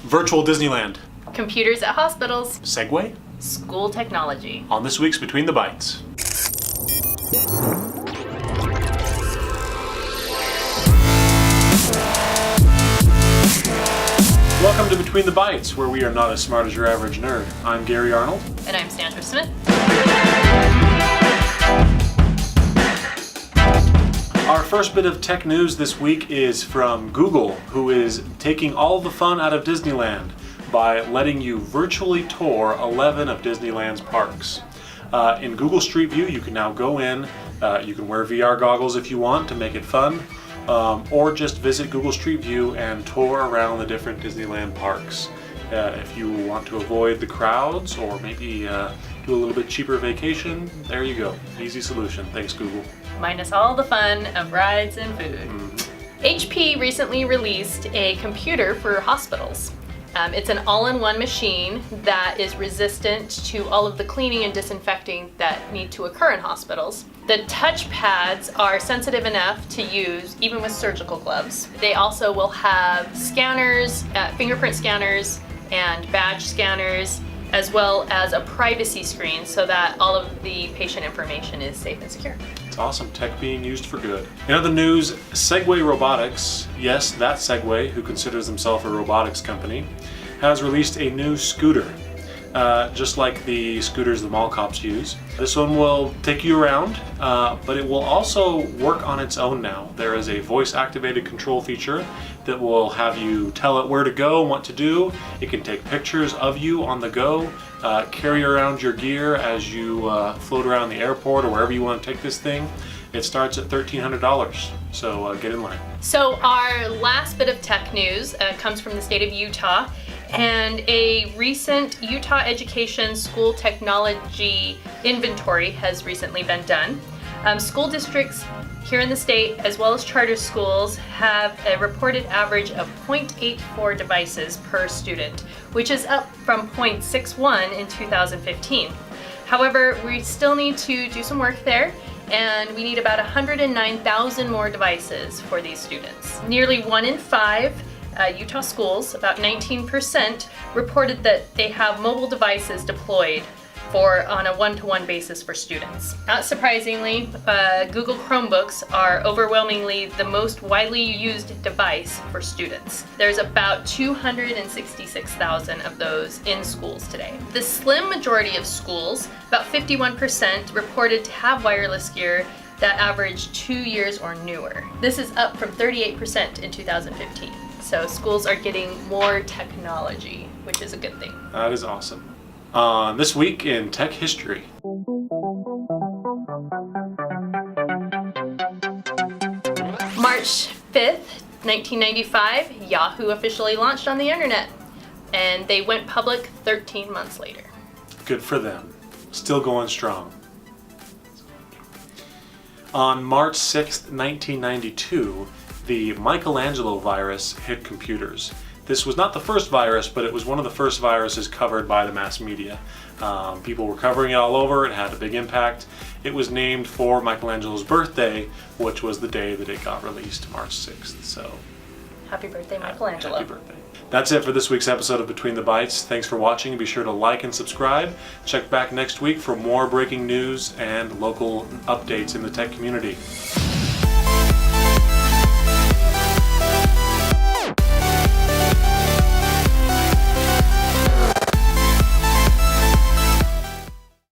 Virtual Disneyland. Computers at hospitals. Segway. School technology. On this week's Between the Bytes. Welcome to Between the Bytes, where we are not as smart as your average nerd. I'm Gary Arnold. And I'm Sandra Smith. Our first bit of tech news this week is from Google, who is taking all the fun out of Disneyland by letting you virtually tour 11 of Disneyland's parks. In Google Street View, you can now go in, you can wear VR goggles if you want to make it fun, or just visit Google Street View and tour around the different Disneyland parks. If you want to avoid the crowds or maybe do a little bit cheaper vacation, there you go. Easy solution. Thanks, Google. Minus all the fun of rides and food. HP recently released a computer for hospitals. It's an all-in-one machine that is resistant to all of the cleaning and disinfecting that need to occur in hospitals. The touch pads are sensitive enough to use even with surgical gloves. They also will have scanners, fingerprint scanners, and badge scanners, as well as a privacy screen so that all of the patient information is safe and secure. It's awesome, tech being used for good. In other news, Segway Robotics, yes, that Segway, who considers themselves a robotics company, has released a new scooter, just like the scooters the mall cops use. This one will take you around, but it will also work on its own now. There is a voice-activated control feature that will have you tell it where to go and what to do. It can take pictures of you on the go, carry around your gear as you float around the airport or wherever you want to take this thing. It starts at $1,300, so get in line. So our last bit of tech news comes from the state of Utah, and a recent Utah Education School Technology Inventory has recently been done. School districts here in the state, as well as charter schools, have a reported average of 0.84 devices per student, which is up from 0.61 in 2015. However, we still need to do some work there, and we need about 109,000 more devices for these students. Nearly 1 in 5 Utah schools, about 19%, reported that they have mobile devices deployed on a one-to-one basis for students. Not surprisingly, Google Chromebooks are overwhelmingly the most widely used device for students. There's about 266,000 of those in schools today. The slim majority of schools, about 51%, reported to have wireless gear that averaged 2 years or newer. This is up from 38% in 2015. So schools are getting more technology, which is a good thing. That is awesome. This week in tech history. March 5th, 1995, Yahoo officially launched on the internet, and they went public 13 months later. Good for them. Still going strong. On March 6th, 1992, the Michelangelo virus hit computers. This was not the first virus, but it was one of the first viruses covered by the mass media. People were covering it all over. It had a big impact. It was named for Michelangelo's birthday, which was the day that it got released, March 6th. So, happy birthday, Michelangelo. Happy birthday. That's it for this week's episode of Between the Bytes. Thanks for watching. Be sure to like and subscribe. Check back next week for more breaking news and local updates in the tech community.